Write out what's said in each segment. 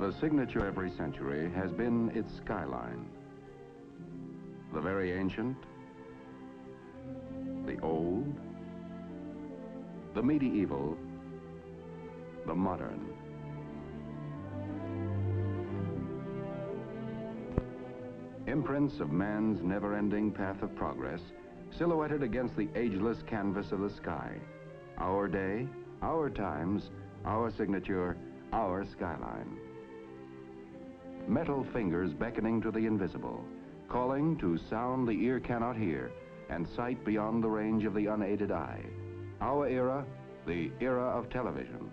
The signature every century has been its skyline. The very ancient, the old, the medieval, the modern. Imprints of man's never-ending path of progress, silhouetted against the ageless canvas of the sky. Our day, our times, our signature, our skyline. Metal fingers beckoning to the invisible, calling to sound the ear cannot hear, and sight beyond the range of the unaided eye. Our era, the era of television.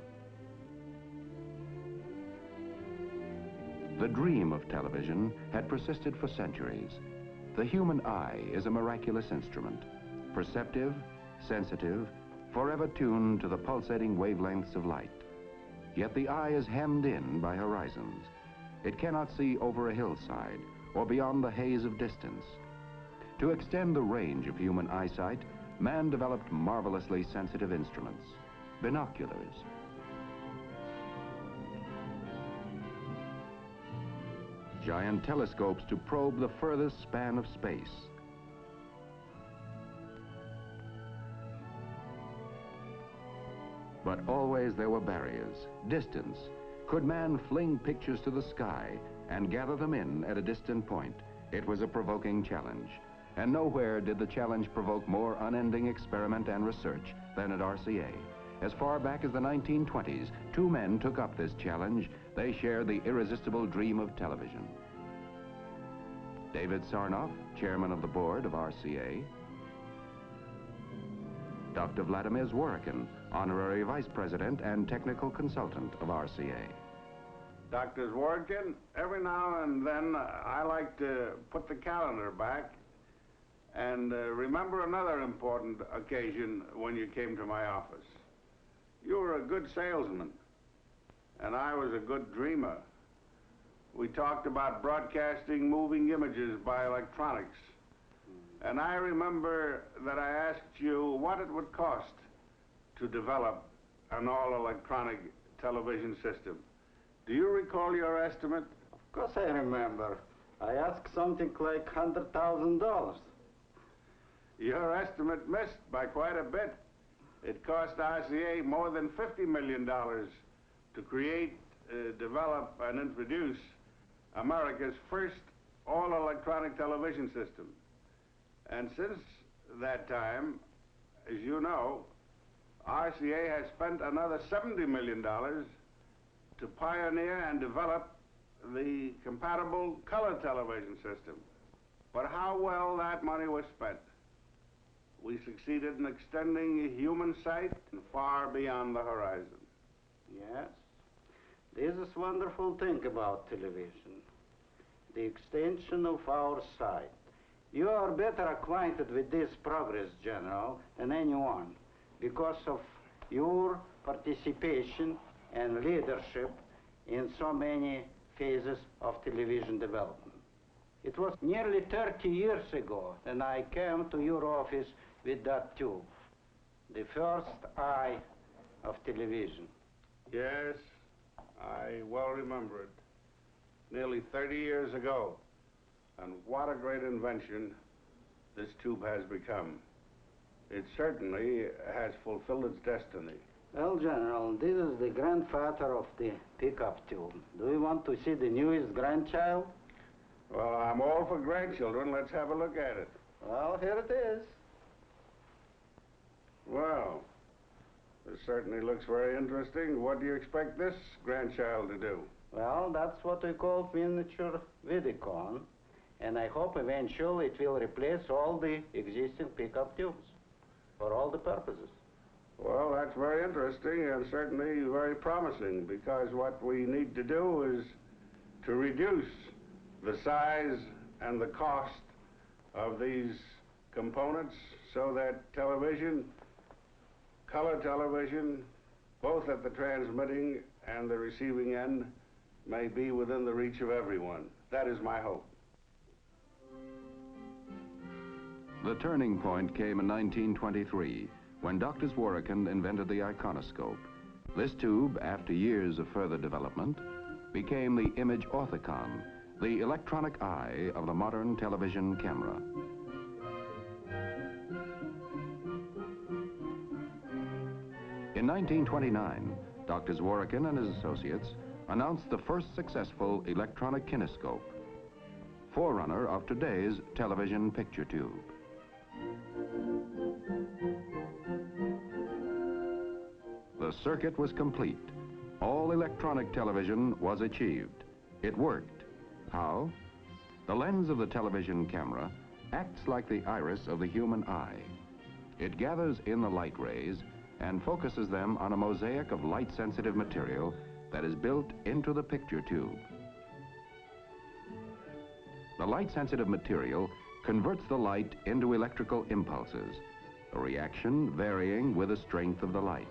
The dream of television had persisted for centuries. The human eye is a miraculous instrument, perceptive, sensitive, forever tuned to the pulsating wavelengths of light. Yet the eye is hemmed in by horizons. It cannot see over a hillside or beyond the haze of distance. To extend the range of human eyesight, man developed marvelously sensitive instruments, binoculars. Giant telescopes to probe the furthest span of space. But always there were barriers, distance. Could man fling pictures to the sky and gather them in at a distant point? It was a provoking challenge. And nowhere did the challenge provoke more unending experiment and research than at RCA. As far back as the 1920s, two men took up this challenge. They shared the irresistible dream of television. David Sarnoff, chairman of the board of RCA. Dr. Vladimir Zworykin, honorary vice president and technical consultant of RCA. Dr. Zworykin, every now and then I like to put the calendar back and remember another important occasion when you came to my office. You were a good salesman, and I was a good dreamer. We talked about broadcasting moving images by electronics. And I remember that I asked you what it would cost to develop an all-electronic television system. Do you recall your estimate? Of course I remember. I asked something like $100,000. Your estimate missed by quite a bit. It cost RCA more than $50 million to create, develop, and introduce America's first all-electronic television system. And since that time, as you know, RCA has spent another $70 million to pioneer and develop the compatible color television system. But how well that money was spent. We succeeded in extending human sight far beyond the horizon. Yes. This is wonderful thing about television. The extension of our sight. You are better acquainted with this progress, General, than anyone because of your participation and leadership in so many phases of television development. It was nearly 30 years ago when I came to your office with that tube, the first eye of television. Yes, I well remember it. Nearly 30 years ago. And what a great invention this tube has become. It certainly has fulfilled its destiny. Well, General, this is the grandfather of the pickup tube. Do you want to see the newest grandchild? Well, I'm all for grandchildren. Let's have a look at it. Well, here it is. Well, this certainly looks very interesting. What do you expect this grandchild to do? Well, that's what we call miniature Vidicon. And I hope eventually it will replace all the existing pickup tubes for all the purposes. Well, that's very interesting and certainly very promising because what we need to do is to reduce the size and the cost of these components so that television, color television, both at the transmitting and the receiving end, may be within the reach of everyone. That is my hope. The turning point came in 1923 when Dr. Zworykin invented the iconoscope. This tube, after years of further development, became the Image Orthicon, the electronic eye of the modern television camera. In 1929, Dr. Zworykin and his associates announced the first successful electronic kinescope, forerunner of today's television picture tube. The circuit was complete. All electronic television was achieved. It worked. How? The lens of the television camera acts like the iris of the human eye. It gathers in the light rays and focuses them on a mosaic of light-sensitive material that is built into the picture tube. The light-sensitive material converts the light into electrical impulses, a reaction varying with the strength of the light.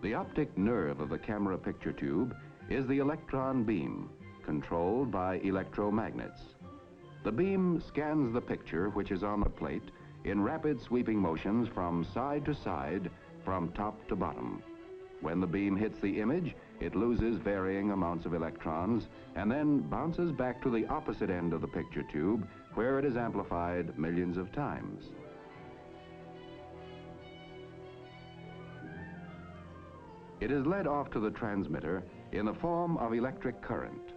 The optic nerve of the camera picture tube is the electron beam, controlled by electromagnets. The beam scans the picture, which is on the plate, in rapid sweeping motions from side to side, from top to bottom. When the beam hits the image, it loses varying amounts of electrons and then bounces back to the opposite end of the picture tube, where it is amplified millions of times. It is led off to the transmitter in the form of electric current.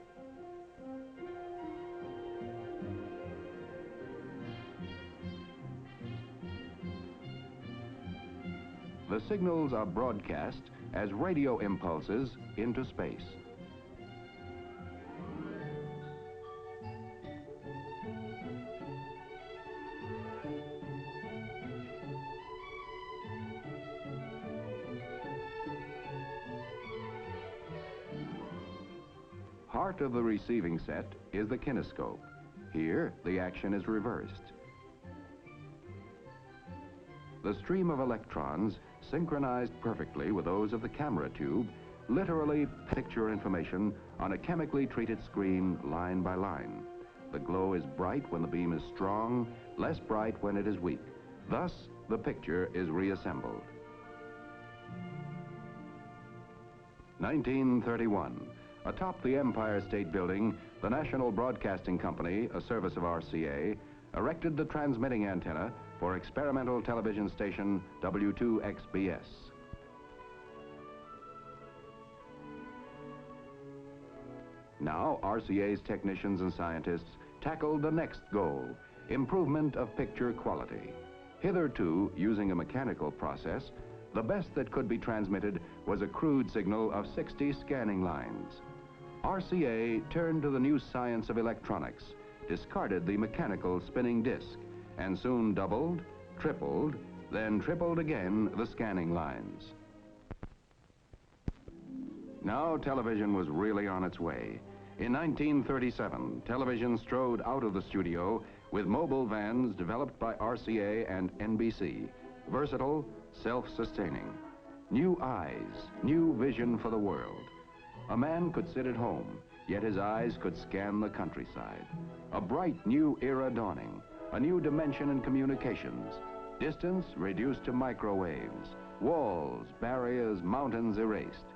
The signals are broadcast as radio impulses into space. Heart of the receiving set is the kinescope. Here, the action is reversed. The stream of electrons, synchronized perfectly with those of the camera tube, literally picture information on a chemically treated screen line by line. The glow is bright when the beam is strong, less bright when it is weak. Thus, the picture is reassembled. 1931. Atop the Empire State Building, the National Broadcasting Company, a service of RCA, erected the transmitting antenna for experimental television station W2XBS. Now, RCA's technicians and scientists tackled the next goal, improvement of picture quality. Hitherto, using a mechanical process, the best that could be transmitted was a crude signal of 60 scanning lines. RCA turned to the new science of electronics, discarded the mechanical spinning disc, and soon doubled, tripled, then tripled again the scanning lines. Now television was really on its way. In 1937, television strode out of the studio with mobile vans developed by RCA and NBC, versatile, self-sustaining. New eyes, new vision for the world. A man could sit at home, yet his eyes could scan the countryside. A bright new era dawning, a new dimension in communications. Distance reduced to microwaves. Walls, barriers, mountains erased.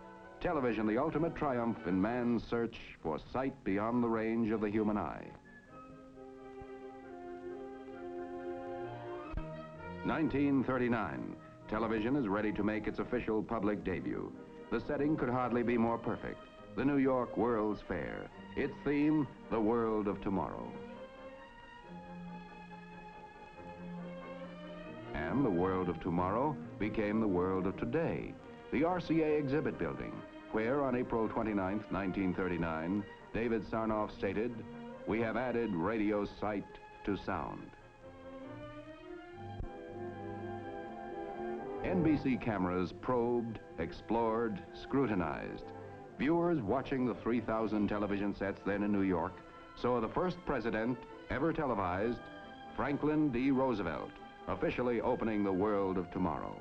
Television, the ultimate triumph in man's search for sight beyond the range of the human eye. 1939. Television is ready to make its official public debut. The setting could hardly be more perfect. The New York World's Fair. Its theme, the world of tomorrow. And the world of tomorrow became the world of today. The RCA exhibit building, where on April 29, 1939, David Sarnoff stated, "We have added radio sight to sound." NBC cameras probed, explored, scrutinized. Viewers watching the 3,000 television sets then in New York saw the first president ever televised, Franklin D. Roosevelt, officially opening the world of tomorrow.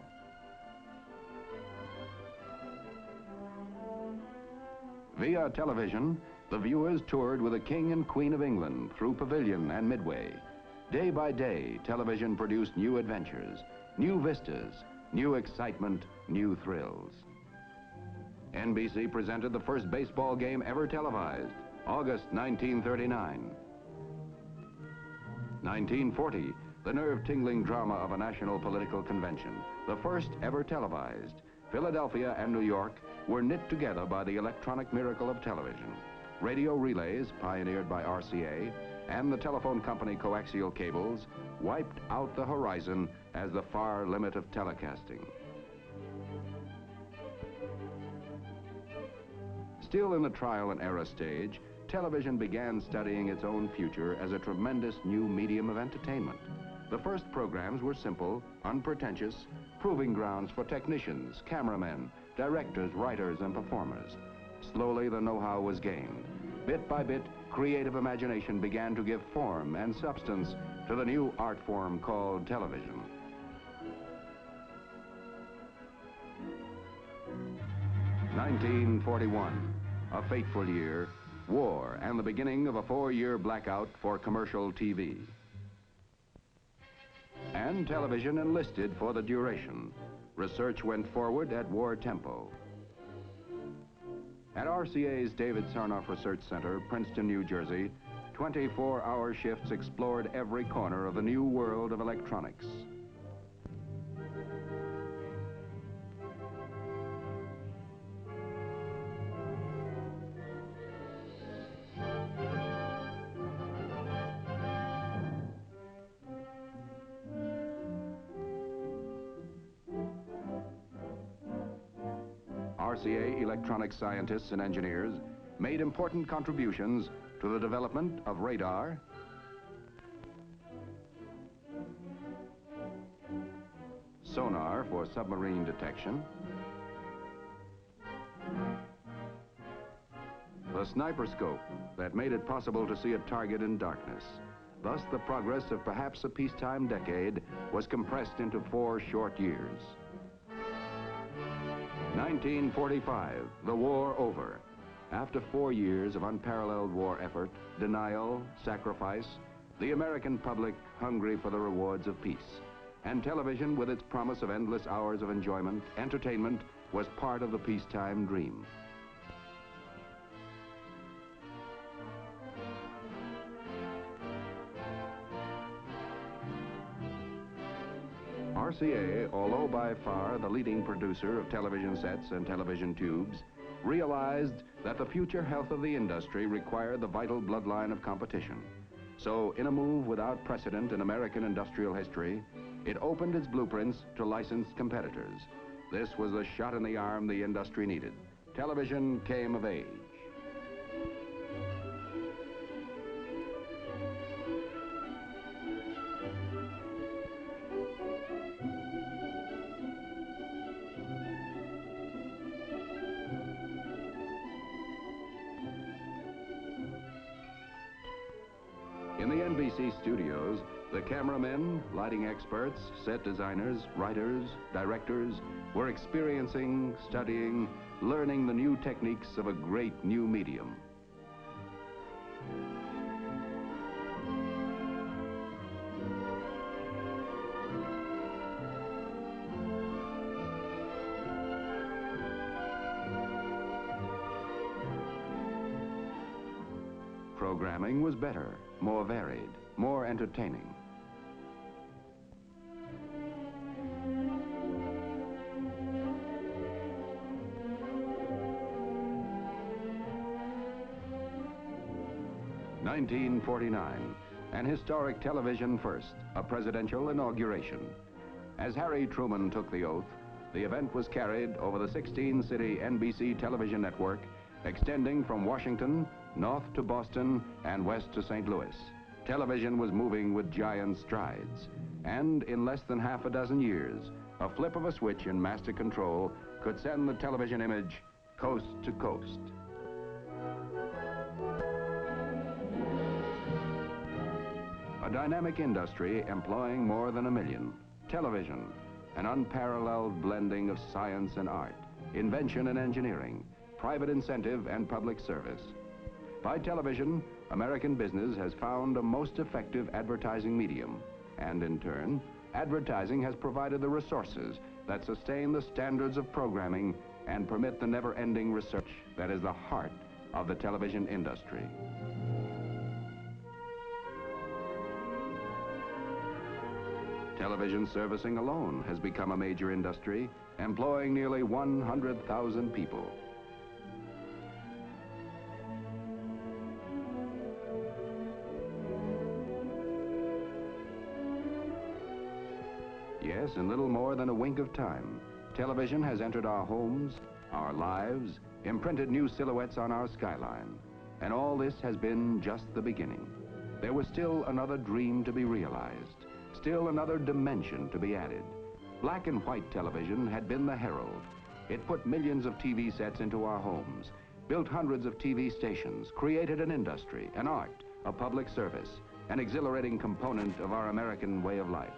Via television, the viewers toured with the King and Queen of England through Pavilion and Midway. Day by day, television produced new adventures, new vistas, new excitement, new thrills. NBC presented the first baseball game ever televised, August 1939. 1940, the nerve-tingling drama of a national political convention, the first ever televised. Philadelphia and New York were knit together by the electronic miracle of television. Radio relays, pioneered by RCA, and the telephone company coaxial cables wiped out the horizon as the far limit of telecasting. Still in the trial and error stage, television began studying its own future as a tremendous new medium of entertainment. The first programs were simple, unpretentious, proving grounds for technicians, cameramen, directors, writers, and performers. Slowly, the know-how was gained. Bit by bit, creative imagination began to give form and substance to the new art form called television. (1941), a fateful year, war, and the beginning of a 4-year blackout for commercial TV. And television enlisted for the duration. Research went forward at war tempo. At RCA's David Sarnoff Research Center, Princeton, New Jersey, 24-hour shifts explored every corner of the new world of electronics. RCA electronic scientists and engineers made important contributions to the development of radar, sonar for submarine detection, the sniper scope that made it possible to see a target in darkness. Thus, the progress of perhaps a peacetime decade was compressed into 4 short years. 1945, the war over. After 4 years of unparalleled war effort, denial, sacrifice, the American public hungry for the rewards of peace. And television, with its promise of endless hours of enjoyment, entertainment, was part of the peacetime dream. RCA, although by far the leading producer of television sets and television tubes, realized that the future health of the industry required the vital bloodline of competition. So, in a move without precedent in American industrial history, it opened its blueprints to licensed competitors. This was the shot in the arm the industry needed. Television came of age. In the NBC studios, the cameramen, lighting experts, set designers, writers, directors were experiencing, studying, learning the new techniques of a great new medium. Programming was better, more varied, more entertaining. (1949), an historic television first, a presidential inauguration. As Harry Truman took the oath, the event was carried over the 16-city NBC television network, extending from Washington north to Boston and west to St. Louis. Television was moving with giant strides, and in less than half a dozen years, a flip of a switch in master control could send the television image coast to coast. A dynamic industry employing more than 1 million. Television, an unparalleled blending of science and art, invention and engineering, private incentive and public service. By television, American business has found a most effective advertising medium, and in turn, advertising has provided the resources that sustain the standards of programming and permit the never-ending research that is the heart of the television industry. Television servicing alone has become a major industry, employing nearly 100,000 people. Yes, in little more than a wink of time, television has entered our homes, our lives, imprinted new silhouettes on our skyline. And all this has been just the beginning. There was still another dream to be realized, still another dimension to be added. Black and white television had been the herald. It put millions of TV sets into our homes, built hundreds of TV stations, created an industry, an art, a public service, an exhilarating component of our American way of life.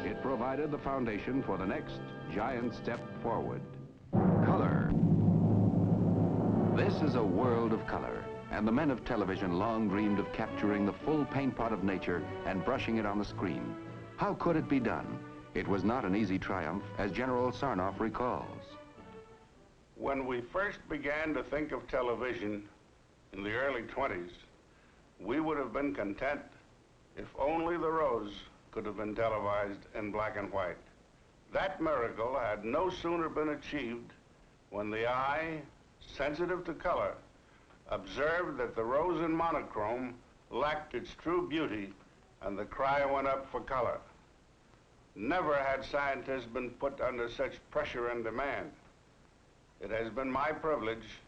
It provided the foundation for the next giant step forward. Color. This is a world of color, and the men of television long dreamed of capturing the full paint pot of nature and brushing it on the screen. How could it be done? It was not an easy triumph, as General Sarnoff recalls. When we first began to think of television in the early 20s, we would have been content if only The Rose could have been televised in black and white. That miracle had no sooner been achieved when the eye, sensitive to color, observed that The Rose in monochrome lacked its true beauty, and the cry went up for color. Never had scientists been put under such pressure and demand. It has been my privilege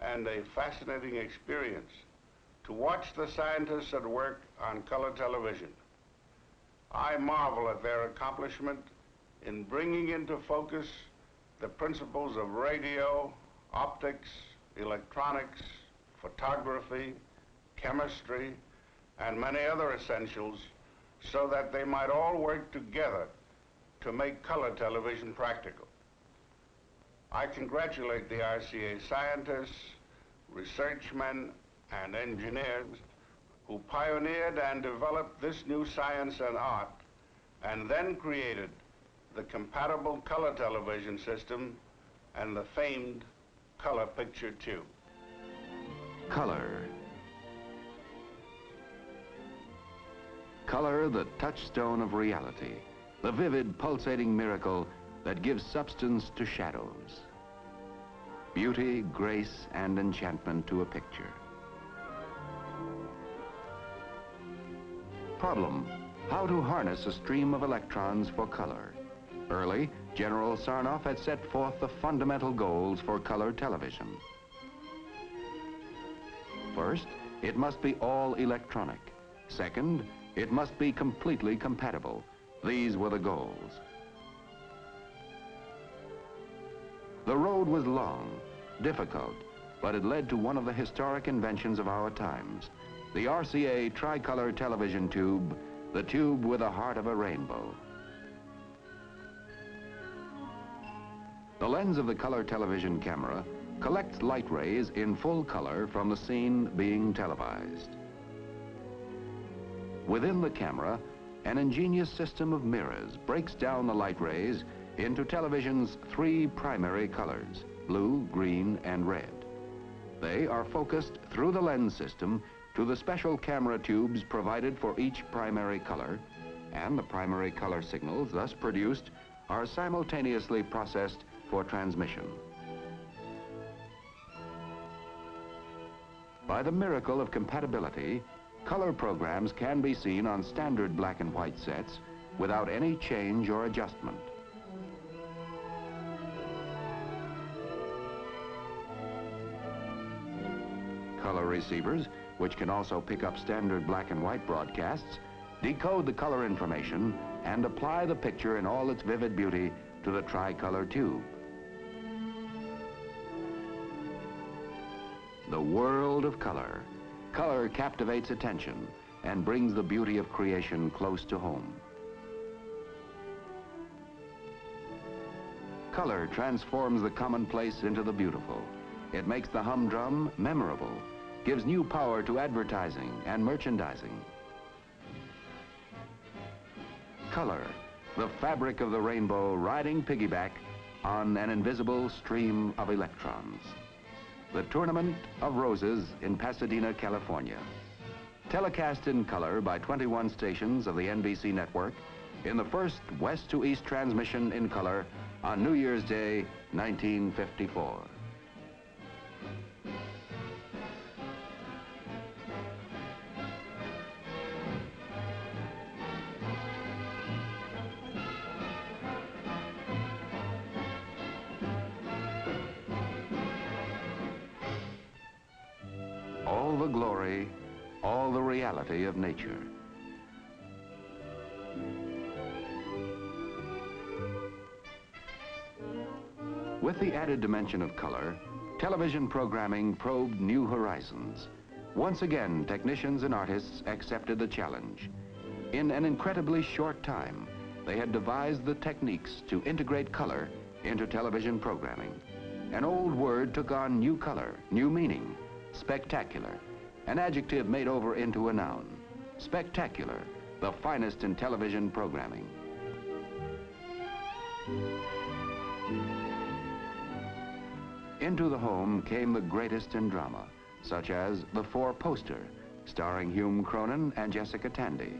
and a fascinating experience to watch the scientists at work on color television. I marvel at their accomplishment in bringing into focus the principles of radio, optics, electronics, photography, chemistry, and many other essentials so that they might all work together to make color television practical. I congratulate the RCA scientists, researchmen, and engineers who pioneered and developed this new science and art, and then created the compatible color television system and the famed color picture tube. Color. Color, the touchstone of reality, the vivid, pulsating miracle that gives substance to shadows. Beauty, grace, and enchantment to a picture. Problem: how to harness a stream of electrons for color. Early, General Sarnoff had set forth the fundamental goals for color television. First, it must be all electronic. Second, it must be completely compatible. These were the goals. The road was long, difficult, but it led to one of the historic inventions of our times, the RCA tricolor television tube, the tube with the heart of a rainbow. The lens of the color television camera collects light rays in full color from the scene being televised. Within the camera, an ingenious system of mirrors breaks down the light rays into television's three primary colors: blue, green, and red. They are focused through the lens system to the special camera tubes provided for each primary color, and the primary color signals thus produced are simultaneously processed for transmission. By the miracle of compatibility, color programs can be seen on standard black and white sets without any change or adjustment. Color receivers, which can also pick up standard black and white broadcasts, decode the color information and apply the picture in all its vivid beauty to the tricolor tube. The world of color. Color captivates attention and brings the beauty of creation close to home. Color transforms the commonplace into the beautiful. It makes the humdrum memorable, gives new power to advertising and merchandising. color, the fabric of the rainbow riding piggyback on an invisible stream of electrons. The Tournament of Roses in Pasadena, California. Telecast in color by 21 stations of the NBC network in the first west to east transmission in color on New Year's Day, 1954. All the glory, all the reality of nature. With the added dimension of color, television programming probed new horizons. Once again, technicians and artists accepted the challenge. In an incredibly short time, they had devised the techniques to integrate color into television programming. An old word took on new color, new meaning. Spectacular, an adjective made over into a noun. Spectacular, the finest in television programming. Into the home came the greatest in drama, such as The Four Poster, starring Hume Cronyn and Jessica Tandy.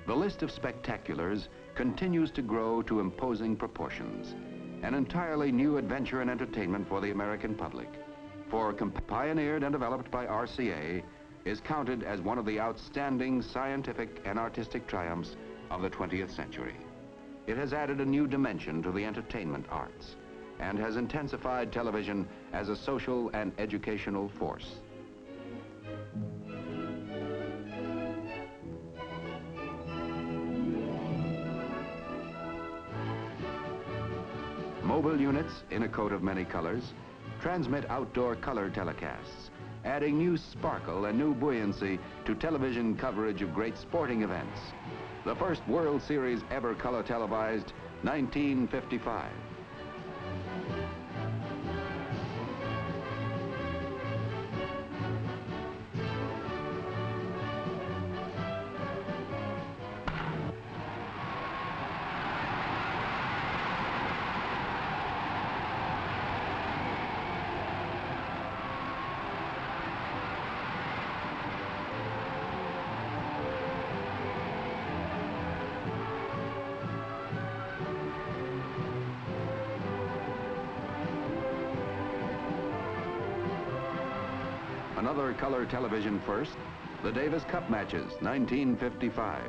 The list of spectaculars continues to grow to imposing proportions. An entirely new adventure and entertainment for the American public. For pioneered and developed by RCA, is counted as one of the outstanding scientific and artistic triumphs of the 20th century. It has added a new dimension to the entertainment arts and has intensified television as a social and educational force. Mobile units in a coat of many colors transmit outdoor color telecasts, adding new sparkle and new buoyancy to television coverage of great sporting events. The first World Series ever color televised, 1955. Another color television first, the Davis Cup matches, 1955.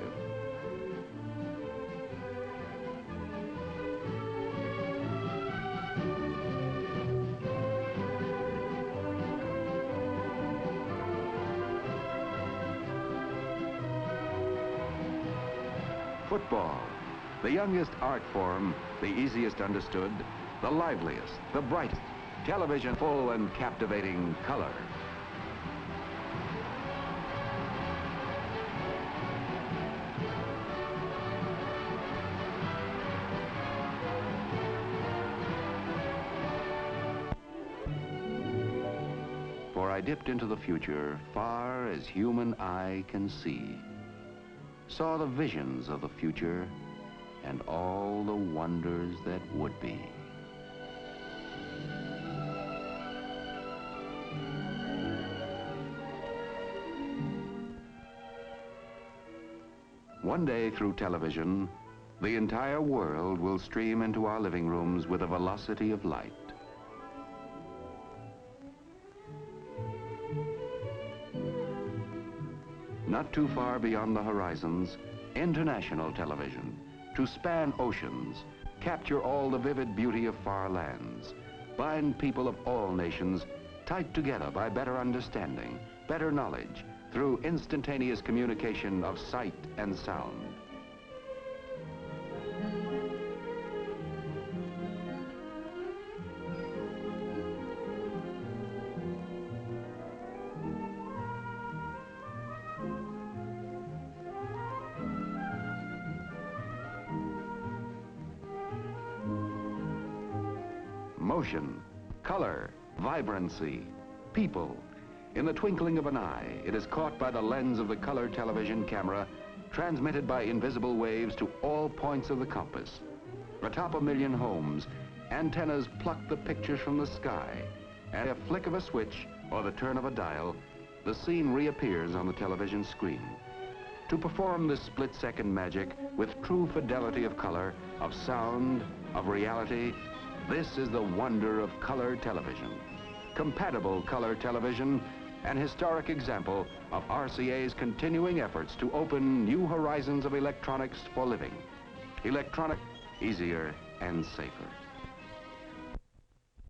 Football, the youngest art form, the easiest understood, the liveliest, the brightest. Television full and captivating color. For I dipped into the future far as human eye can see, saw the visions of the future and all the wonders that would be. One day through television, the entire world will stream into our living rooms with the velocity of light. Not too far beyond the horizons, international television, to span oceans, capture all the vivid beauty of far lands, bind people of all nations tight together by better understanding, better knowledge, through instantaneous communication of sight and sound. Motion, color, vibrancy, people. In the twinkling of an eye, it is caught by the lens of the color television camera, transmitted by invisible waves to all points of the compass. Atop a million homes, antennas pluck the pictures from the sky, and a flick of a switch or the turn of a dial, the scene reappears on the television screen. To perform this split-second magic with true fidelity of color, of sound, of reality, this is the wonder of color television. Compatible color television, an historic example of RCA's continuing efforts to open new horizons of electronics for living. Electronic, easier and safer.